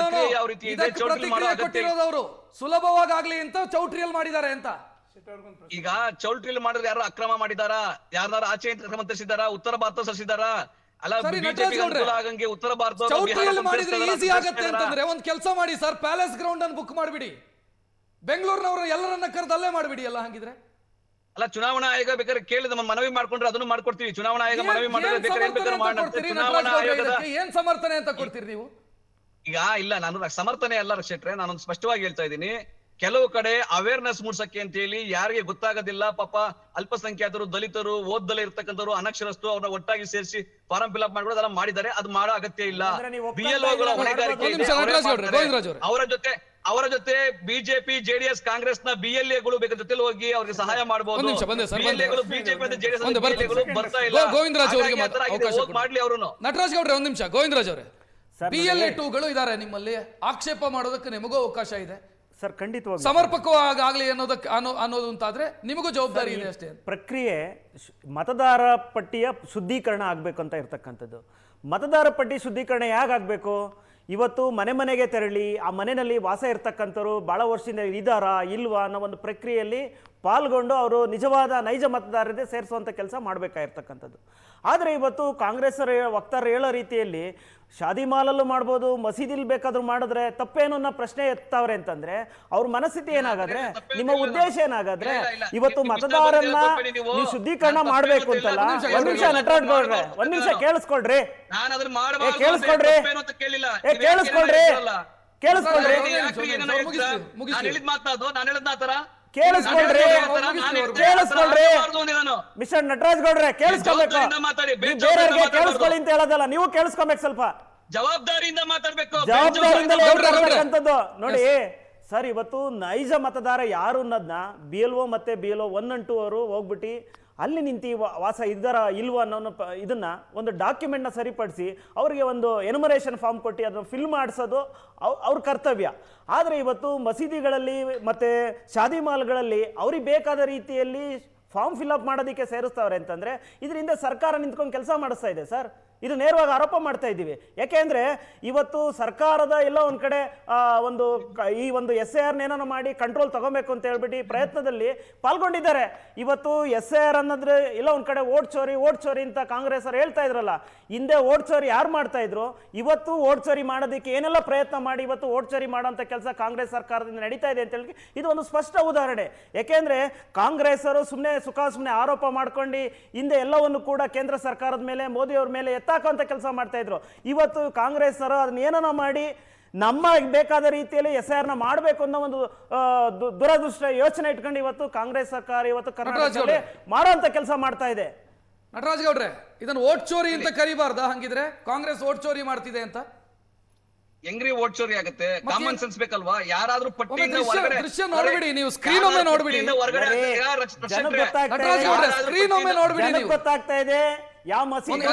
ಯಾವ ರೀತಿ ಇದೆ ಕೊಟ್ಟಿರೋದವರು ಸುಲಭವಾಗಿ ಆಗ್ಲಿ ಅಂತ ಚೌಟ್ರಿಯಲ್ಲಿ ಮಾಡಿದ್ದಾರೆ ಅಂತ. ಈಗ ಚೌಲ್ಟ್ರಿಯಲ್ಲಿ ಮಾಡಿದ್ರೆ ಯಾರು ಅಕ್ರಮ ಮಾಡಿದಾರ? ಯಾರು ಆಚೆ ಕ್ರಮ ತರಿಸಿದಾರ? ಉತ್ತರ ಭಾರತ ಸರಿಸಿದಾರ? ಅಲ್ಲ, ಬಿಜೆಪಿ ಆಗಂಗೆ ಉತ್ತರ ಭಾರತ ಚೌಟ್ರಿಯಲ್ಲಿ ಮಾಡಿದ್ರೆ ಈಸಿ ಆಗತ್ತೆ ಅಂತಂದ್ರೆ ಒಂದ್ ಕೆಲಸ ಮಾಡಿ ಸರ್, ಪ್ಯಾಲೇಸ್ ಗ್ರೌಂಡ್ ಅನ್ನು ಬುಕ್ ಮಾಡಿಬಿಡಿ, ಬೆಂಗಳೂರಿನವರು ಎಲ್ಲರನ್ನ ಕರೆದಲ್ಲೇ ಮಾಡಿಬಿಡಿ ಎಲ್ಲ. ಹಂಗಿದ್ರೆ ಅಲ್ಲ, ಚುನಾವಣಾ ಆಯೋಗ ಬೇಕಾದ್ರೆ ಕೇಳಿದ ಮನವಿ ಮಾಡ್ಕೊಂಡ್ರೆ ಅದನ್ನು ಮಾಡ್ಕೊಡ್ತೀವಿ. ಚುನಾವಣಾ ಆಯೋಗ ಮನವಿ ಮಾಡಿದ್ರೆ ಏನ್ ಸಮರ್ಥನೆ ಅಂತ ಕೊಡ್ತೀರಿ ನೀವು? ಈಗ ಇಲ್ಲ, ನಾನು ಸಮರ್ಥನೆ ಅಲ್ಲ ಶೆಟ್ರೆ, ನಾನೊಂದು ಸ್ಪಷ್ಟವಾಗಿ ಹೇಳ್ತಾ ಇದ್ದೀನಿ. ಕೆಲವು ಕಡೆ ಅವೇರ್ನೆಸ್ ಮೂಡ್ಸಕ್ಕೆ ಅಂತ ಹೇಳಿ ಯಾರಿಗೆ ಗೊತ್ತಾಗೋದಿಲ್ಲ ಪಾಪ ಅಲ್ಪಸಂಖ್ಯಾತರು, ದಲಿತರು, ಓದ್ದಲೇ ಇರ್ತಕ್ಕಂಥವ್ರು, ಅನಕ್ಷರಸ್ಥರು ಅವ್ರನ್ನ ಒಟ್ಟಾಗಿ ಸೇರಿಸಿ ಫಾರಂ ಫಿಲ್ ಅಪ್ ಮಾಡ್ಕೊಂಡು ಅದೆಲ್ಲ ಮಾಡಿದ್ದಾರೆ. ಅದು ಮಾಡೋ ಅಗತ್ಯ ಇಲ್ಲ. ಅಂದ್ರೆ ನೀವು ಒಪ್ಕೊಳ್ತಾ BLOಗಳ ಇದ್ದೀರಾ? ಹೊಣೆಗಾರಿಕೆ ಒಂದು ಇದೆ, ನಿಮಿಷ, ಅವರೇ ನಟರಾಜ್ ಗೌಡ್ರೆ, ಮಾಡ್ತಾರೆ. ಗೋವಿಂದರಾಜ್ ಅವರೇ. ಅವರ ಜೊತೆ ಬಿಜೆಪಿ, ಜೆಡಿಎಸ್, ಕಾಂಗ್ರೆಸ್ ನ BLAಗಳು ಬೇಕಾದ ಜೊತೆಲಿ ಹೋಗಿ ಅವ್ರಿಗೆ ಸಹಾಯ ಮಾಡಬಹುದು. ಒಂದು ನಿಮಿಷ, ಬಂದೆ ಸರ್, ಬಂದೆ. BLAಗಳು ಬಿಜೆಪಿ ಮತ್ತು ಜೆಡಿಎಸ್ ಒಂದು BLAಗಳು ಬರ್ತಾ ಇಲ್ಲ. ಗೋವಿಂದರಾಜ್ ಅವರಿಗೆ ಹಾಗಾಗಿ ಆ ಥರ ಆಗಿದೆ, ಅವಕಾಶ ಹೋಗಿ ಮಾಡ್ಲಿ ಅವರುನು. ನಟರಾಜ್ ಗೌಡ್ರೆ ಒಂದು ನಿಮಿಷ. ಗೋವಿಂದರಾಜ್ ಅವರೇ, ಸರ್, BLA 2ಗಳು ಇದ್ದಾರೆ ನಿಮ್ಮಲ್ಲಿ, ಆಕ್ಷೇಪ ಮಾಡೋದಕ್ಕೆ ನಿಮಗೂ ಅವಕಾಶ ಇದೆ. ಸರ್ ಖಂಡಿತವಾಗಿ ಸಮರ್ಪಕವಾಗಲಿ ಅನ್ನೋದು ಅಂತಾದ್ರೆ ನಿಮಗೂ ಜವಾಬ್ದಾರಿ ಇದೆ ಅಷ್ಟೇ. ಪ್ರಕ್ರಿಯೆ ಮತದಾರ ಪಟ್ಟಿಯ ಶುದ್ಧೀಕರಣ ಆಗ್ಬೇಕು ಅಂತ ಇರ್ತಕ್ಕಂಥದ್ದು. ಮತದಾರ ಪಟ್ಟಿ ಶುದ್ಧೀಕರಣ ಹೇಗಾಗಬೇಕು? ಇವತ್ತು ಮನೆ ಮನೆಗೆ ತೆರಳಿ ಆ ಮನೆಯಲ್ಲಿ ವಾಸ ಇರ್ತಕ್ಕಂಥವ್ರು ಭಾಳ ವರ್ಷದಿಂದ ಇದ್ದಾರಾ ಇಲ್ವಾ ಅನ್ನೋ ಒಂದು ಪ್ರಕ್ರಿಯೆಯಲ್ಲಿ ಪಾಲ್ಗೊಂಡು ಅವರು ನಿಜವಾದ ನೈಜ ಮತದಾರರೇ ಸೇರಿಸುವಂಥ ಕೆಲಸ ಮಾಡಬೇಕಾಗಿರ್ತಕ್ಕಂಥದ್ದು. ಆದರೆ ಇವತ್ತು ಕಾಂಗ್ರೆಸ್ ವಕ್ತಾರರು ಹೇಳೋ ರೀತಿಯಲ್ಲಿ ಶಾದಿ ಮಾಲಲ್ಲೂ ಮಾಡ್ಬೋದು, ಮಸೀದಿಲಿ ಬೇಕಾದ್ರೂ ಮಾಡಿದ್ರೆ ತಪ್ಪೇನು ಅನ್ನೋ ಪ್ರಶ್ನೆ ಎತ್ತವ್ರೆ ಅಂತಂದ್ರೆ ಅವ್ರ ಮನಸ್ಥಿತಿ ಏನಾಗಾದ್ರೆ, ನಿಮ್ಮ ಉದ್ದೇಶ ಏನಾಗಾದ್ರೆ, ಇವತ್ತು ಮತದಾರನ್ನ ನೀವು ಶುದ್ಧೀಕರಣ ಮಾಡ್ಬೇಕು ಅಂತಲ್ಲ. ಒಂದ್ ನಿಮಿಷ ನಟರಾಜ್ ಗೌಡ್ರೆ, ಒಂದ್ ನಿಮಿಷ ಕೇಳಿಸ್ಕೊಳ್ರಿ, ಕೇಳಿಸ್ಕೊಳ್ರಿ, ಕೇಳಿಸ್ಕೊಳ್ರಿ, ಕೇಳಿಸ್ಕೊಳ್ರಿ, ಕೇಳಿಸ್ಕೊಳ್ರಿ, ಕೇಳಿಸ್ಕೊಳ್ರಿ. ಮಿಸ್ಟರ್ ನಟರಾಜ್ ಗೌಡ್ರೆ ಕೇಳಿಸ್ಕೊಬೇಕು, ಬೇರೆಯವ್ರಿಗೆ ಕೇಳಿಸ್ಕೊಳ್ಳಿ ಅಂತ ಹೇಳೋದಲ್ಲ, ನೀವು ಕೇಳಿಸ್ಕೊಬೇಕು. ಸ್ವಲ್ಪ ಜವಾಬ್ದಾರಿಯಿಂದ ಮಾತಾಡ್ಬೇಕು. ಜವಾಬ್ದಾರಿಯಿಂದಲೇ ನೋಡಿ ಸರ್. ಇವತ್ತು ನೈಜ ಮತದಾರ ಯಾರು ಅನ್ನೋದನ್ನ BLO ಮತ್ತೆ BLO 1 and 2 ಅವರು ಹೋಗ್ಬಿಟ್ಟು ಅಲ್ಲಿ ನಿಂತು ವಾಸ ಇದ್ದಾರ ಇಲ್ವಾ ಅನ್ನೋ ಇದನ್ನ ಒಂದು ಡಾಕ್ಯುಮೆಂಟ್ನ ಸರಿಪಡಿಸಿ ಅವರಿಗೆ ಒಂದು ಎನುಮರೇಷನ್ ಫಾರ್ಮ್ ಕೊಟ್ಟು ಅದನ್ನು ಫಿಲ್ ಮಾಡಿಸೋದು ಅವ್ರ ಕರ್ತವ್ಯ. ಆದರೆ ಇವತ್ತು ಮಸೀದಿಗಳಲ್ಲಿ ಮತ್ತು ಶಾದಿ ಮಾಲ್ಗಳಲ್ಲಿ ಅವ್ರಿಗೆ ಬೇಕಾದ ರೀತಿಯಲ್ಲಿ ಫಾರ್ಮ್ ಫಿಲ್ಅಪ್ ಮಾಡೋದಕ್ಕೆ ಸೇರಿಸ್ತಾವ್ರೆ ಅಂತಂದರೆ ಇದರಿಂದ ಸರ್ಕಾರ ನಿಂತ್ಕೊಂಡು ಕೆಲಸ ಮಾಡಿಸ್ತಾ ಇದೆ ಸರ್. ಇದು ನೇರವಾಗಿ ಆರೋಪ ಮಾಡ್ತಾ ಇದ್ದೀವಿ. ಯಾಕೆಂದರೆ ಇವತ್ತು ಸರ್ಕಾರದ ಎಲ್ಲೋ ಒಂದು ಕಡೆ ಈ ಒಂದು SIR ಏನಾನ ಮಾಡಿ ಕಂಟ್ರೋಲ್ ತಗೋಬೇಕು ಅಂತ ಹೇಳ್ಬಿಟ್ಟು ಪ್ರಯತ್ನದಲ್ಲಿ ಪಾಲ್ಗೊಂಡಿದ್ದಾರೆ. ಇವತ್ತು SIR ಅನ್ನೋದ್ರೆ ಎಲ್ಲೋ ಒಂದು ಕಡೆ ಓಟ್ ಚೋರಿ ಅಂತ ಕಾಂಗ್ರೆಸ್ ಅವರು ಹೇಳ್ತಾ ಇದ್ರಲ್ಲ, ಹಿಂದೆ ಓಟ್ ಚೋರಿ ಯಾರು ಮಾಡ್ತಾ ಇದ್ರು, ಇವತ್ತು ಓಟ್ ಚೋರಿ ಮಾಡೋದಕ್ಕೆ ಏನೆಲ್ಲ ಪ್ರಯತ್ನ ಮಾಡಿ ಇವತ್ತು ಓಟ್ ಚೋರಿ ಮಾಡೋಂಥ ಕೆಲಸ ಕಾಂಗ್ರೆಸ್ ಸರ್ಕಾರದಿಂದ ನಡೀತಾ ಇದೆ ಅಂತ ಹೇಳಿ ಇದು ಒಂದು ಸ್ಪಷ್ಟ ಉದಾಹರಣೆ. ಯಾಕೆಂದರೆ ಕಾಂಗ್ರೆಸ್ ಅವರು ಸುಮ್ಮನೆ ಆರೋಪ ಮಾಡ್ಕೊಂಡು ಹಿಂದೆ ಎಲ್ಲವನ್ನು ಕೂಡ ಕೇಂದ್ರ ಸರ್ಕಾರದ ಮೇಲೆ, ಮೋದಿ ಅವ್ರ ಮೇಲೆ ಎತ್ತಾಕುವಂತ ಕೆಲಸ ಮಾಡ್ತಾ ಇದ್ರು. ಇವತ್ತು ಕಾಂಗ್ರೆಸ್ ಅವರು ಅದನ್ನ ಏನನ್ನ ಮಾಡಿ ನಮ್ಮ ಬೇಕಾದ ರೀತಿಯಲ್ಲಿ SIR ನ ಮಾಡಬೇಕು ಅನ್ನೋ ಒಂದು ದುರದೃಷ್ಟ ಯೋಚನೆ ಇಟ್ಕೊಂಡು ಇವತ್ತು ಕಾಂಗ್ರೆಸ್ ಸರ್ಕಾರ ಇವತ್ತು ಕರ್ನಾಟಕದಲ್ಲಿ ಮಾಡುವಂತ ಕೆಲಸ ಮಾಡ್ತಾ ಇದೆ. ನಟರಾಜ್ ಗೌಡ್ರೆ, ಇದನ್ನು ಓಟ್ ಚೋರಿ ಅಂತ ಕರಿಬಾರ್ದಾ? ಹಂಗಿದ್ರೆ ಕಾಂಗ್ರೆಸ್ ಓಟ್ ಚೋರಿ ಮಾಡ್ತಿದೆ ಅಂತ ಹೆಂಗ್ರಿ ಓಟ್ ಚೋರಿ ಆಗುತ್ತೆ? ಕಾಮನ್ ಸೆನ್ಸ್ ಬೇಕಲ್ವಾ? ಯಾರಾದ್ರೂ ಪಟ್ಟಿಯಿಂದ ಹೊರಗಡೆ ದೃಶ್ಯ ನೋಡ್ಬಿಡಿ, ನೀವು ಸ್ಕ್ರೀನ್ ಒಮ್ಮೆ ನೋಡ್ಬಿಡಿ, ಸ್ಕ್ರೀನ್ ಒಮ್ಮೆ ನೋಡ್ಬಿಡಿ, ನೀವು ಗೊತ್ತಾಗ್ತಾ ಇದೆ ಯಾವ ಮಸೀದಿ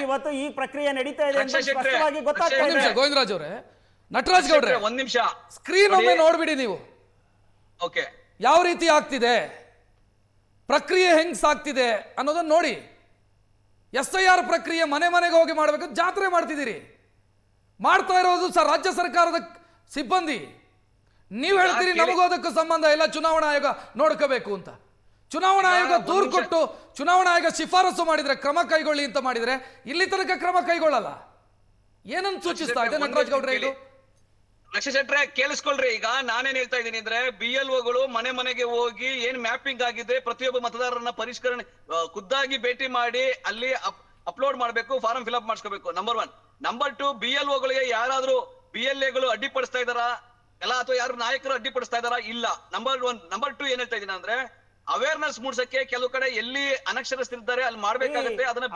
ಇವತ್ತು ಈ ಪ್ರಕ್ರಿಯೆ ನಡೀತಾ ಇದೆ ಅಂತ ಸ್ಪಷ್ಟವಾಗಿ ಗೊತ್ತಾಗ್ತಾ ಇದೆ. ಗೋವಿಂದರಾಜ್ ಅವರೇ, ನಟರಾಜ್ ಗೌಡ್ರೆ, ಒಂದ್ ನಿಮಿಷ ಸ್ಕ್ರೀನ್ ಒಮ್ಮೆ ನೋಡ್ಬಿಡಿ ನೀವು. ಓಕೆ, ಯಾವ ರೀತಿ ಆಗ್ತಿದೆ, ಪ್ರಕ್ರಿಯೆ ಹೆಂಗ್ ಸಾಗ್ತಿದೆ ಅನ್ನೋದನ್ನ ನೋಡಿ. SIR ಪ್ರಕ್ರಿಯೆ ಮನೆ ಮನೆಗೆ ಹೋಗಿ ಮಾಡ್ಬೇಕು, ಜಾತ್ರೆ ಮಾಡ್ತಿದ್ದೀರಿ. ಮಾಡ್ತಾ ಇರೋದು ರಾಜ್ಯ ಸರ್ಕಾರದ ಸಿಬ್ಬಂದಿ. ನೀವು ಹೇಳ್ತೀರಿ ನಮಗೂ ಅದಕ್ಕೂ ಸಂಬಂಧ ಇಲ್ಲ, ಚುನಾವಣಾ ಆಯೋಗ ನೋಡ್ಕೋಬೇಕು ಅಂತ. ಚುನಾವಣಾ ಆಯೋಗ ದೂರು ಕೊಟ್ಟು ಚುನಾವಣಾ ಆಯೋಗ ಶಿಫಾರಸು ಮಾಡಿದ್ರೆ ಕ್ರಮ ಕೈಗೊಳ್ಳಿ ಅಂತ ಮಾಡಿದ್ರೆ ಇಲ್ಲಿ ತನಕ ಕ್ರಮ ಕೈಗೊಳ್ಳಲ್ಲ. ಏನನ್ನು ಸೂಚಿಸ್ತಾ ಇದೆ ನಟರಾಜ್ ಗೌಡ್ರೆ ಇದು? ಲಕ್ಷ ಶೆಟ್ರೆ ಕೇಳಿಸ್ಕೊಳ್ರಿ. ಈಗ ನಾನೇನ್ ಹೇಳ್ತಾ ಇದ್ದೀನಿ ಅಂದ್ರೆ, BLOಗಳು ಮನೆ ಮನೆಗೆ ಹೋಗಿ ಏನ್ ಮ್ಯಾಪಿಂಗ್ ಆಗಿದೆ ಪ್ರತಿಯೊಬ್ಬ ಮತದಾರರನ್ನ ಪರಿಷ್ಕರಣೆ ಖುದ್ದಾಗಿ ಭೇಟಿ ಮಾಡಿ ಅಲ್ಲಿ ಅಪ್ಲೋಡ್ ಮಾಡ್ಬೇಕು, ಫಾರಂ ಫಿಲ್ ಅಪ್ ಮಾಡಿಸ್ಕೋಬೇಕು. ನಂಬರ್ 1. ನಂಬರ್ 2, BLOಗಳಿಗೆ ಯಾರಾದ್ರೂ BLAಗಳು ಅಡ್ಡಿಪಡಿಸ್ತಾ ಇದಾರಾ ಎಲ್ಲ, ಅಥವಾ ಯಾರು ನಾಯಕರು ಅಡ್ಡಿಪಡಿಸ್ತಾ ಇದಾರಾ? ಇಲ್ಲ. ನಂಬರ್ 1. ನಂಬರ್ 2 ಏನ್ ಹೇಳ್ತಾ ಇದೀನಿ ಅಂದ್ರೆ, ಅವೇರ್ನೆಸ್ ಮೂಡ್ಸಕ್ಕೆ ಕೆಲವು ಕಡೆ ಎಲ್ಲಿ ಅನಕ್ಷರಸ್ಥರಿದ್ದಾರೆ ಅಲ್ಲಿ ಮಾಡ್ಬೇಕಾಗುತ್ತೆ. ಅದನ್ನ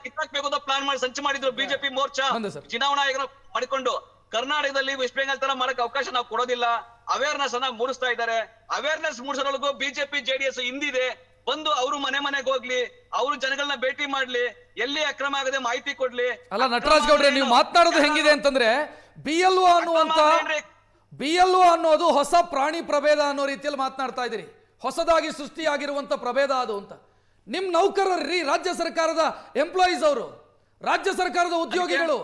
ಕಿತ್ತಾಕ್ಬೇಕು ಅಂತ ಪ್ಲಾನ್ ಮಾಡಿ ಸಂಚು ಮಾಡಿದ್ರು ಬಿಜೆಪಿ ಮೋರ್ಚಾ ಚುನಾವಣಾ ಆಯೋಗ ಮಾಡಿಕೊಂಡು. ಕರ್ನಾಟಕದಲ್ಲಿ ವೆಸ್ಟ್ ಬೆಂಗಾಲ್ ತರ ಮಾಡಕ್ಕೆ ಅವಕಾಶ ನಾವು ಕೊಡೋದಿಲ್ಲ. ಅವೇರ್ನೆಸ್ ಅನ್ನ ಮೂಡಿಸ್ತಾ ಇದ್ದಾರೆ. ಅವೇರ್ನೆಸ್ ಮೂಡಿಸೋದ್ರೊಳಗೂ ಬಿಜೆಪಿ JDS ಹಿಂದಿದೆ. ಬಂದು ಅವರು ಮನೆ ಮನೆಗೆ ಹೋಗ್ಲಿ, ಅವರು ಜನಗಳನ್ನ ಭೇಟಿ ಮಾಡ್ಲಿ, ಎಲ್ಲಿ ಅಕ್ರಮ ಆಗದೆ ಮಾಹಿತಿ ಕೊಡ್ಲಿ. ಅಲ್ಲ ನಟರಾಜ್ ಗೌಡ್ರೆ, ನೀವು ಮಾತನಾಡೋದು ಹೆಂಗಿದೆ ಅಂತಂದ್ರೆ BLO ಅನ್ನೋದು ಹೊಸ ಪ್ರಾಣಿ ಪ್ರಭೇದ ಅನ್ನೋ ರೀತಿಯಲ್ಲಿ ಮಾತನಾಡ್ತಾ ಇದ್ದೀರಿ. ಹೊಸದಾಗಿ ಸೃಷ್ಟಿಯಾಗಿರುವಂತ ಪ್ರಭೇದ ಅದು ಅಂತ. ನಿಮ್ ನೌಕರರ್ರಿ, ರಾಜ್ಯ ಸರ್ಕಾರದ ಎಂಪ್ಲಾಯೀಸ್, ಅವರು ರಾಜ್ಯ ಸರ್ಕಾರದ ಉದ್ಯೋಗಿಗಳು,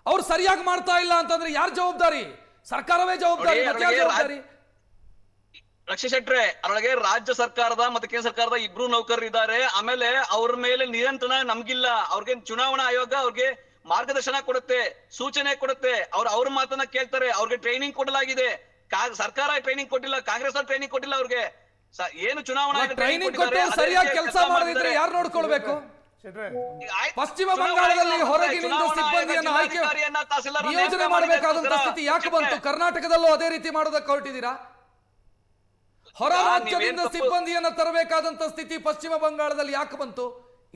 ಅವ್ರು ಸರಿಯಾಗಿ ಮಾಡ್ತಾ ಇಲ್ಲ ಅಂತಂದ್ರೆ ಯಾರು ಜವಾಬ್ದಾರಿ? ಸರ್ಕಾರವೇ ಜವಾಬ್ದಾರಿ. ಲಕ್ಷ ಶೆಟ್ರೆ, ಅದರೊಳಗೆ ರಾಜ್ಯ ಸರ್ಕಾರದ ಮತ್ತೆ ಕೇಂದ್ರ ಸರ್ಕಾರದ ಇಬ್ರು ನೌಕರರು ಇದ್ದಾರೆ. ಆಮೇಲೆ ಅವ್ರ ಮೇಲೆ ನಿಯಂತ್ರಣ ನಮ್ಗಿಲ್ಲ. ಅವ್ರಿಗೆ ಚುನಾವಣಾ ಆಯೋಗ ಅವ್ರಿಗೆ ಮಾರ್ಗದರ್ಶನ ಕೊಡುತ್ತೆ, ಸೂಚನೆ ಕೊಡುತ್ತೆ. ಅವ್ರ ಮಾತನ್ನ ಕೇಳ್ತಾರೆ. ಅವ್ರಿಗೆ ಟ್ರೈನಿಂಗ್ ಕೊಡಲಾಗಿದೆ. ಸರ್ಕಾರ ಟ್ರೈನಿಂಗ್ ಕೊಟ್ಟಿಲ್ಲ, ಕಾಂಗ್ರೆಸ್ ಅವ್ರ ಟ್ರೈನಿಂಗ್ ಕೊಟ್ಟಿಲ್ಲ ಅವ್ರಿಗೆ. ಏನು ಚುನಾವಣಾ ಆಯೋಗ ಟ್ರೈನಿಂಗ್ ಕೊಟ್ಟು ಸರಿಯಾಗಿ ಕೆಲಸ ಮಾಡದಿದ್ರೆ ಯಾರು ನೋಡ್ಕೊಳ್ಬೇಕು? ಪಶ್ಚಿಮ ಬಂಗಾಳದಲ್ಲಿ ಹೊರಗಿನಿಂದ ಸಿಬ್ಬಂದಿಯನ್ನು ಆಯ್ಕೆ ನಿಯೋಜನೆ ಮಾಡಬೇಕಾದಂತ ಸ್ಥಿತಿ ಯಾಕೆ ಬಂತು? ಕರ್ನಾಟಕದಲ್ಲೂ ಅದೇ ರೀತಿ ಮಾಡೋದಕ್ಕೆ ಹೊರಟಿದ್ದೀರಾ? ಹೊರ ರಾಜ್ಯದಿಂದ ಸಿಬ್ಬಂದಿಯನ್ನ ತರಬೇಕಾದಂತ ಸ್ಥಿತಿ ಪಶ್ಚಿಮ ಬಂಗಾಳದಲ್ಲಿ ಯಾಕೆ ಬಂತು?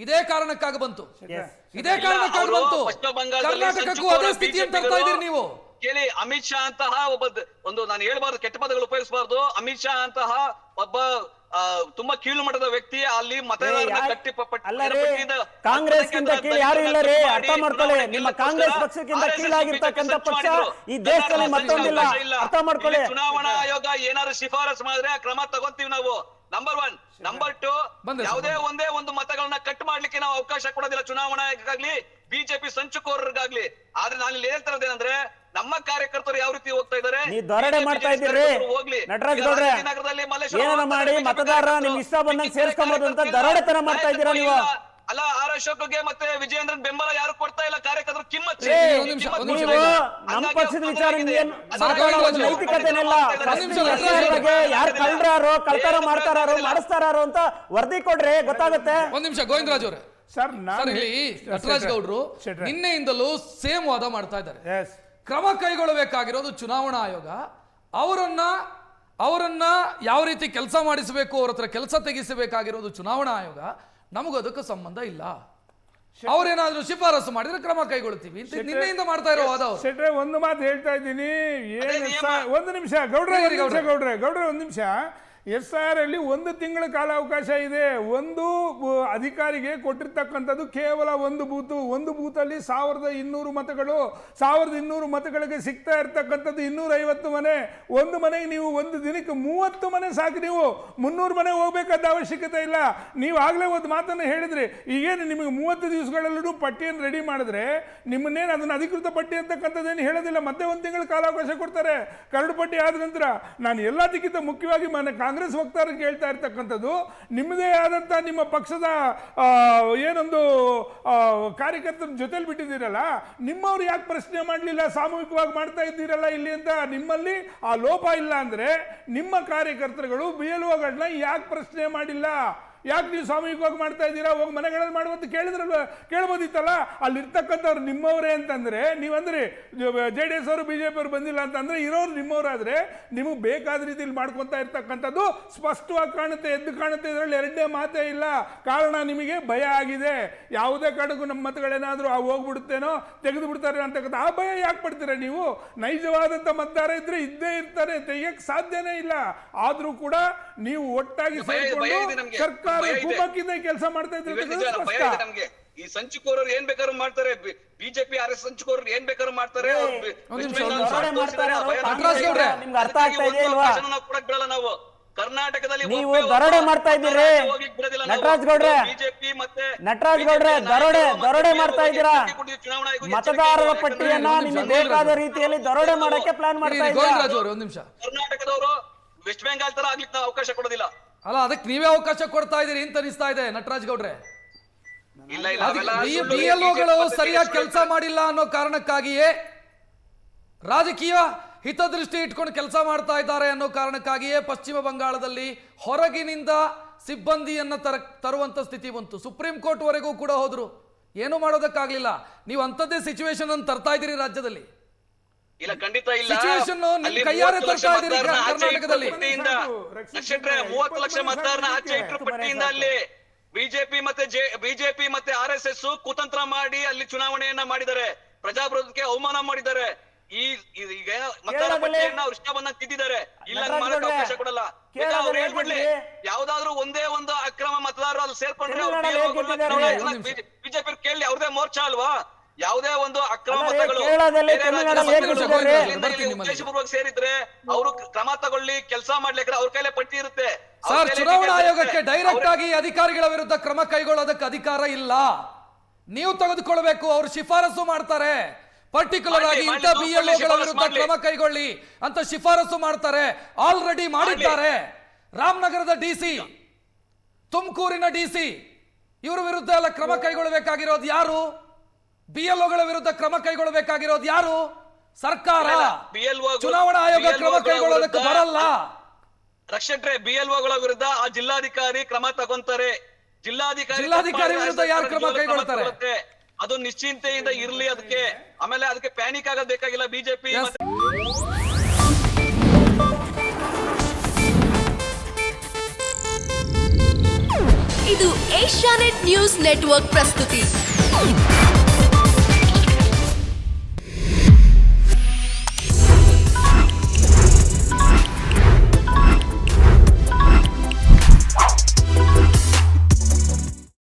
ಇದೇ ಕಾರಣಕ್ಕಾಗಿ ಬಂತು. ಇದೇ ಕಾರಣಕ್ಕಾಗಿ ಬಂತು. ಕರ್ನಾಟಕಕ್ಕೂ ಅದೇ ಸ್ಥಿತಿಯನ್ನು ತರ್ತಾ ಇದ್ದೀರಿ ನೀವು. ಕೇಳಿ, ಅಮಿತ್ ಶಾ ಅಂತಹ ಒಂದು ನಾನು ಹೇಳ್ಬಾರ್ದು, ಕೆಟ್ಟ ಪದಗಳು ಉಪಯೋಗಿಸಬಾರ್ದು. ಅಮಿತ್ ಶಾ ಅಂತಹ ಒಬ್ಬ ತುಂಬಾ ಕೀಳು ಮಟ್ಟದ ವ್ಯಕ್ತಿ ಅಲ್ಲಿ ಮತದಾರರನ್ನ ಕಟ್ಟಿ ಕಾಂಗ್ರೆಸ್ಗಿಂತ ಕೀಳು ಯಾರು ಇಲ್ಲ ರೀ, ಅರ್ಥ ಮಾಡ್ಕೊಳ್ಳಿ. ನಿಮ್ಮ ಕಾಂಗ್ರೆಸ್ ಪಕ್ಷಕ್ಕಿಂತ ಕೀಳಾಗಿರ್ತಕ್ಕಂಥ ಪಕ್ಷ ಈ ದೇಶದಲ್ಲಿ ಮತ್ತೊಂದಿಲ್ಲ, ಅರ್ಥ ಮಾಡ್ಕೊಳ್ಳಿ. ಚುನಾವಣಾ ಆಯೋಗ ಏನಾದ್ರು ಶಿಫಾರಸು ಮಾಡಿದ್ರೆ ಕ್ರಮ ತಗೊಂತೀವಿ ನಾವು. ನಂಬರ್ 1. ನಂಬರ್ 2, ಯಾವುದೇ ಒಂದೇ ಒಂದು ಮತಗಳನ್ನ ಕಟ್ ಮಾಡ್ಲಿಕ್ಕೆ ನಾವು ಅವಕಾಶ ಕೊಡೋದಿಲ್ಲ ಚುನಾವಣಾ ಆಯೋಗಕ್ಕಾಗ್ಲಿ ಬಿಜೆಪಿ ಸಂಚುಕೋರರಿಗಾಗ್ಲಿ. ಆದ್ರೆ ನಾನು ಇಲ್ಲಿ ಹೇಳ್ತಿರೋದೇನಂದ್ರೆ ನಮ್ಮ ಕಾರ್ಯಕರ್ತರು ಯಾವ ರೀತಿ ಹೋಗ್ತಾ ಇದ್ದಾರೆ, ನೀವು ದೊರಡೆ ಮಾಡ್ತಾ ಇದ್ದೀರಿ ನಟರಾಜ್ ಗೌಡ್ರೆ. ಏನಾರ ಮಾಡಿ ಮತದಾರರ ನಿಮ್ ಇಷ್ಟ ಬಂದಂಗೆ ಸೇರ್ಸ್ಕೊಂಬೋದು ಅಂತ ದೊರಡೆ ತರ ಮಾಡ್ತಾ ಇದ್ದೀರಾ ನೀವು. ಅಲ್ಲ, ಆರ್ ಅಶೋಕ್ಗೆ ಮತ್ತೆ ವಿಜಯೇಂದ್ರನ್ ಬೆಂಬಲ ಯಾರು ಕೊಡ್ತಾ ಇಲ್ಲ, ಕಾರ್ಯಕರ್ತರು ಕಿಮ್ಮತ್. ನೀವು ನಮ್ಮ ಪಕ್ಷದ ವಿಚಾರ ನೈತಿಕತೆನಿಲ್ಲ. ಯಾರು ಕಳ್ರಾರೋ ಕಳ್ತಾರ ಮಾಡ್ತಾರೋ ಮಾಡಿಸ್ತಾರೋ ಅಂತ ವರದಿ ಕೊಡ್ರಿ, ಗೊತ್ತಾಗುತ್ತೆ. ಒಂದ್ ನಿಮಿಷ ಗೋವಿಂದರಾಜ್ ಅವರೇ. ಸರ್ ಇಲ್ಲಿ ನಟರಾಜ್ ಗೌಡ್ರು ನಿನ್ನೆಯಿಂದಲೂ ಸೇಮ್ ವಾದ ಮಾಡ್ತಾ ಇದ್ದಾರೆ. ಕ್ರಮ ಕೈಗೊಳ್ಳಬೇಕಾಗಿರೋದು ಚುನಾವಣಾ ಆಯೋಗ. ಅವರನ್ನ ಯಾವ ರೀತಿ ಕೆಲಸ ಮಾಡಿಸಬೇಕು, ಅವ್ರ ಹತ್ರ ಕೆಲಸ ತೆಗಿಸಬೇಕಾಗಿರೋದು ಚುನಾವಣಾ ಆಯೋಗ. ನಮಗೂ ಅದಕ್ಕೆ ಸಂಬಂಧ ಇಲ್ಲ. ಅವ್ರೇನಾದ್ರೂ ಶಿಫಾರಸು ಮಾಡಿದ್ರೆ ಕ್ರಮ ಕೈಗೊಳ್ತೀವಿ. ನಿನ್ನೆಯಿಂದ ಮಾಡ್ತಾ ಇರೋ ವಾದ. ಶೆಟ್ರೆ, ಒಂದು ಮಾತು ಹೇಳ್ತಾ ಇದ್ದೀನಿ. ಒಂದು ನಿಮಿಷ ಗೌಡ್ರೆ, ಒಂದು ನಿಮಿಷ. SIR ಅಲ್ಲಿ 1 ತಿಂಗಳ ಕಾಲಾವಕಾಶ ಇದೆ. ಒಂದು ಅಧಿಕಾರಿಗೆ ಕೊಟ್ಟಿರ್ತಕ್ಕಂಥದ್ದು ಕೇವಲ ಒಂದು ಬೂತಲ್ಲಿ 1200 ಮತಗಳು. 1200 ಮತಗಳಿಗೆ ಸಿಗ್ತಾ ಇರ್ತಕ್ಕಂಥದ್ದು 250 ಮನೆ. ಒಂದು ಮನೆಗೆ ನೀವು ಒಂದು ದಿನಕ್ಕೆ 30 ಮನೆ ಸಾಕು. ನೀವು 300 ಮನೆ ಹೋಗ್ಬೇಕಾದ ಅವಶ್ಯಕತೆ ಇಲ್ಲ. ನೀವು ಆಗ್ಲೇ ಒಂದು ಮಾತನ್ನು ಹೇಳಿದ್ರಿ, ಈಗೇನು ನಿಮಗೆ 30 ದಿವಸಗಳಲ್ಲೂ ಪಟ್ಟಿಯನ್ನು ರೆಡಿ ಮಾಡಿದ್ರೆ ನಿಮ್ಮನ್ನೇನು ಅದನ್ನು ಅಧಿಕೃತ ಪಟ್ಟಿ ಅಂತಕ್ಕಂಥದ್ದೇನು ಹೇಳೋದಿಲ್ಲ. ಮತ್ತೆ 1 ತಿಂಗಳ ಕಾಲಾವಕಾಶ ಕೊಡ್ತಾರೆ ಕರಡು ಪಟ್ಟಿ ಆದ ನಂತರ. ನಾನು ಎಲ್ಲದಕ್ಕಿಂತ ಮುಖ್ಯವಾಗಿ ಕಾಂಗ್ರೆಸ್ ವಕ್ತಾರರಿಗೆ ಹೇಳ್ತಾ ಇರ್ತಕ್ಕಂಥದ್ದು, ನಿಮ್ಮದೇ ಆದಂಥ ನಿಮ್ಮ ಪಕ್ಷದ ಏನೊಂದು ಕಾರ್ಯಕರ್ತರ ಜೊತೆಲಿ ಬಿಟ್ಟಿದ್ದೀರಲ್ಲ, ನಿಮ್ಮವ್ರು ಯಾಕೆ ಪ್ರಶ್ನೆ ಮಾಡಲಿಲ್ಲ? ಸಾಮೂಹಿಕವಾಗಿ ಮಾಡ್ತಾ ಇದ್ದೀರಲ್ಲ ಇಲ್ಲಿ ಅಂತ. ನಿಮ್ಮಲ್ಲಿ ಆ ಲೋಪ ಇಲ್ಲ ಅಂದರೆ ನಿಮ್ಮ ಕಾರ್ಯಕರ್ತರುಗಳು BLOಗಳನ್ನ ಯಾಕೆ ಪ್ರಶ್ನೆ ಮಾಡಿಲ್ಲ? ಯಾಕೆ ನೀವು ಸಾಮೂಹಿಕವಾಗಿ ಮಾಡ್ತಾ ಇದ್ದೀರಾ? ಹೋಗಿ ಮನೆಗಳಲ್ಲಿ ಮಾಡುವಂತ ಕೇಳಿದ್ರಲ್ವ, ಕೇಳ್ಬೋದಿತ್ತಲ್ಲ. ಅಲ್ಲಿರ್ತಕ್ಕಂಥವ್ರು ನಿಮ್ಮವರೇ ಅಂತಂದ್ರೆ, ನೀವಂದ್ರೆ JDS ಅವರು BJP ಅವರು ಬಂದಿಲ್ಲ ಅಂತಂದ್ರೆ, ಇರೋರು ನಿಮ್ಮವರಾದ್ರೆ ನಿಮಗೆ ಬೇಕಾದ ರೀತಿಯಲ್ಲಿ ಮಾಡ್ಕೊತಾ ಇರ್ತಕ್ಕಂಥದ್ದು ಸ್ಪಷ್ಟವಾಗಿ ಕಾಣುತ್ತೆ, ಎದ್ದು ಕಾಣುತ್ತೆ. ಇದರಲ್ಲಿ ಎರಡನೇ ಮಾತೇ ಇಲ್ಲ. ಕಾರಣ ನಿಮಗೆ ಭಯ ಆಗಿದೆ. ಯಾವುದೇ ಕಾರಣಕ್ಕೂ ನಮ್ಮ ಮತಗಳೇನಾದರೂ ಹೋಗ್ಬಿಡುತ್ತೇನೋ, ತೆಗೆದು ಬಿಡ್ತಾರೆ ಅಂತಕ್ಕಂಥ ಆ ಭಯ ಯಾಕೆ ಪಡ್ತೀರಾ ನೀವು? ನೈಜವಾದಂಥ ಮತದಾರ ಇದ್ರೆ ಇದ್ದೇ ಇರ್ತಾರೆ, ತೆಗಿಯಕ್ಕೆ ಸಾಧ್ಯನೇ ಇಲ್ಲ. ಆದ್ರೂ ಕೂಡ ನೀವು ಒಟ್ಟಾಗಿ ಸರ್ಕಾರ ಕೆಲಸ ಮಾಡ್ತಾ ಇದ್ದಾರೆ. ನಮ್ಗೆ ಈ ಸಂಚುಕೋರರು ಏನ್ ಬೇಕಾದ್ರೂ ಮಾಡ್ತಾರೆ, ಬಿಜೆಪಿ RS ಸಂಚುಕೋರರು ಏನ್ ಬೇಕಾದ್ರೂ ಮಾಡ್ತಾರೆ. ನಾವು ಕರ್ನಾಟಕದಲ್ಲಿ ನೀವು ದರೋಡೆ ಮಾಡ್ತಾ ಇದ್ದೀರಿ ನಟರಾಜ್ ಗೌಡ್ರೆ. ನಟರಾಜ್ ಗೌಡ್ರೆ, ದರೋಡೆ ಮಾಡ್ತಾ ಇದ್ದೀರಾ. ಮತದಾರರ ಪಟ್ಟಿಯನ್ನ ನಿಮಗೆ ಬೇಕಾದ ರೀತಿಯಲ್ಲಿ ದರೋಡೆ ಮಾಡಕ್ಕೆ ಪ್ಲಾನ್ ಮಾಡ್ತಾ ಇದ್ದೀರಾ. ಒಂದ್ ನಿಮಿಷ. ಕರ್ನಾಟಕದವರು ವೆಸ್ಟ್ ಬೆಂಗಾಲ್ ತರ ಆಗ್ಲಿಕ್ಕೆ ನಾವು ಅವಕಾಶ ಕೊಡೋದಿಲ್ಲ. ಅಲ್ಲ, ಅದಕ್ಕೆ ನೀವೇ ಅವಕಾಶ ಕೊಡ್ತಾ ಇದೀರಿ ಅಂತ ಅನಿಸ್ತಾ ಇದೆ ನಟರಾಜ್ ಗೌಡ್ರೆ. BLOಗಳು ಸರಿಯಾಗಿ ಕೆಲಸ ಮಾಡಿಲ್ಲ ಅನ್ನೋ ಕಾರಣಕ್ಕಾಗಿಯೇ, ರಾಜಕೀಯ ಹಿತದೃಷ್ಟಿ ಇಟ್ಕೊಂಡು ಕೆಲಸ ಮಾಡ್ತಾ ಇದ್ದಾರೆ ಅನ್ನೋ ಕಾರಣಕ್ಕಾಗಿಯೇ ಪಶ್ಚಿಮ ಬಂಗಾಳದಲ್ಲಿ ಹೊರಗಿನಿಂದ ಸಿಬ್ಬಂದಿಯನ್ನ ತರುವಂತ ಸ್ಥಿತಿ ಬಂತು. ಸುಪ್ರೀಂ ಕೋರ್ಟ್ ವರೆಗೂ ಕೂಡ ಹೋದ್ರು, ಏನು ಮಾಡೋದಕ್ಕಾಗ್ಲಿಲ್ಲ. ನೀವು ಅಂತದ್ದೇ ಸಿಚುವೇಶನ್ ಅನ್ನು ತರ್ತಾ ಇದ್ದೀರಿ ರಾಜ್ಯದಲ್ಲಿ. ಇಲ್ಲ, ಖಂಡಿತ ಇಲ್ಲ. ಸಿಚುವೇಶನ್ ಕೈಯಾರೆ ತರ್ತಾ ಇದ್ದೀರಿ ಕರ್ನಾಟಕದಲ್ಲಿ. 30 ಲಕ್ಷ ಮತದಾರನ ಆಚೆ ಇಟ್ಟರು ಪಟ್ಟಿಯಿಂದ. ಅಲ್ಲಿ ಬಿಜೆಪಿ ಮತ್ತೆ RSS ಕುತಂತ್ರ ಮಾಡಿ ಅಲ್ಲಿ ಚುನಾವಣೆಯನ್ನ ಮಾಡಿದ್ದಾರೆ, ಪ್ರಜಾಪ್ರಭುತ್ವಕ್ಕೆ ಅವಮಾನ ಮಾಡಿದ್ದಾರೆ. ಈಗ ಮತದಾರ ಪಟ್ಟಿಯನ್ನ ಅವ್ರು ಇಷ್ಟ ಬಂದಾಗ ತಿದ್ದಿದ್ದಾರೆ. ಇಲ್ಲ, ಮಾಡಕ್ಕೆ ಅವಕಾಶ ಕೊಡಲ್ಲ. ಅವ್ರು ಹೇಳ್ಬಿಡ್ಲಿ, ಯಾವ್ದಾದ್ರು ಒಂದೇ ಒಂದು ಅಕ್ರಮ ಮತದಾರರು ಅಲ್ಲಿ ಸೇರ್ಕೊಂಡ್ರೆ ಬಿಜೆಪಿ ಕೇಳಿ, ಅವ್ರದೇ ಮೋರ್ಚಾ ಅಲ್ವಾ? ಯಾವುದೇ ಒಂದು ಅಕ್ರಮ ಮತಗಳು ಉದ್ದೇಶಪೂರ್ವಕ ಸೇರಿದ್ರೆ ಅವರು ಕ್ರಮ ತಗೊಳ್ಳಿ, ಕೆಲಸ ಮಾಡ್ಲಿಕ್ಕೆ ಅವ್ರ ಕೈಲೇ ಪಟ್ಟಿ ಇರುತ್ತೆ. ಸರ್, ಚುನಾವಣಾ ಆಯೋಗಕ್ಕೆ ಡೈರೆಕ್ಟ್ ಆಗಿ ಅಧಿಕಾರಿಗಳ ವಿರುದ್ಧ ಕ್ರಮ ಕೈಗೊಳ್ಳೋದಕ್ಕೆ ಅಧಿಕಾರ ಇಲ್ಲ. ನೀವು ತೆಗೆದುಕೊಳ್ಬೇಕು. ಅವರು ಶಿಫಾರಸು ಮಾಡ್ತಾರೆ, ಪರ್ಟಿಕ್ಯುಲರ್ ಆಗಿ ಇಂಥ BLOಗಳ ವಿರುದ್ಧ ಕ್ರಮ ಕೈಗೊಳ್ಳಿ ಅಂತ ಶಿಫಾರಸು ಮಾಡ್ತಾರೆ. ಆಲ್ರೆಡಿ ಮಾಡಿದ್ದಾರೆ. ರಾಮನಗರದ DC, ತುಮಕೂರಿನ DC, ಇವರ ವಿರುದ್ಧ ಎಲ್ಲ ಕ್ರಮ ಕೈಗೊಳ್ಳಬೇಕಾಗಿರೋದು ಯಾರು? BLOಗಳ ವಿರುದ್ಧ ಕ್ರಮ ಕೈಗೊಳ್ಳಬೇಕಾಗಿರೋದು ಯಾರು? ಸರ್ಕಾರ. ಚುನಾವಣಾ ಆಯೋಗ ಕ್ರಮ ಕೈಗೊಳ್ಳೋದಕ್ಕೆ ಬರಲ್ಲ. ರಕ್ಷಟ್ರೆ BLOಗಳ ವಿರುದ್ಧ ಆ ಜಿಲ್ಲಾಧಿಕಾರಿ ಕ್ರಮ ತಗೊಂತಾರೆ. ಜಿಲ್ಲಾಧಿಕಾರಿ ವಿರುದ್ಧ ಯಾರು ಕ್ರಮ ಕೈಗೊಳ್ತಾರೆ? ಅದು ನಿಶ್ಚಿಂತೆಯಿಂದ ಇರ್ಲಿ. ಅದಕ್ಕೆ ಆಮೇಲೆ ಅದಕ್ಕೆ ಪ್ಯಾನಿಕ್ ಆಗೋದ್ ಬೇಕಾಗಿಲ್ಲ. ಬಿಜೆಪಿ ಇದು ಏಷ್ಯಾನೆಟ್ ನ್ಯೂಸ್ ನೆಟ್ವರ್ಕ್ ಪ್ರಸ್ತುತಿ.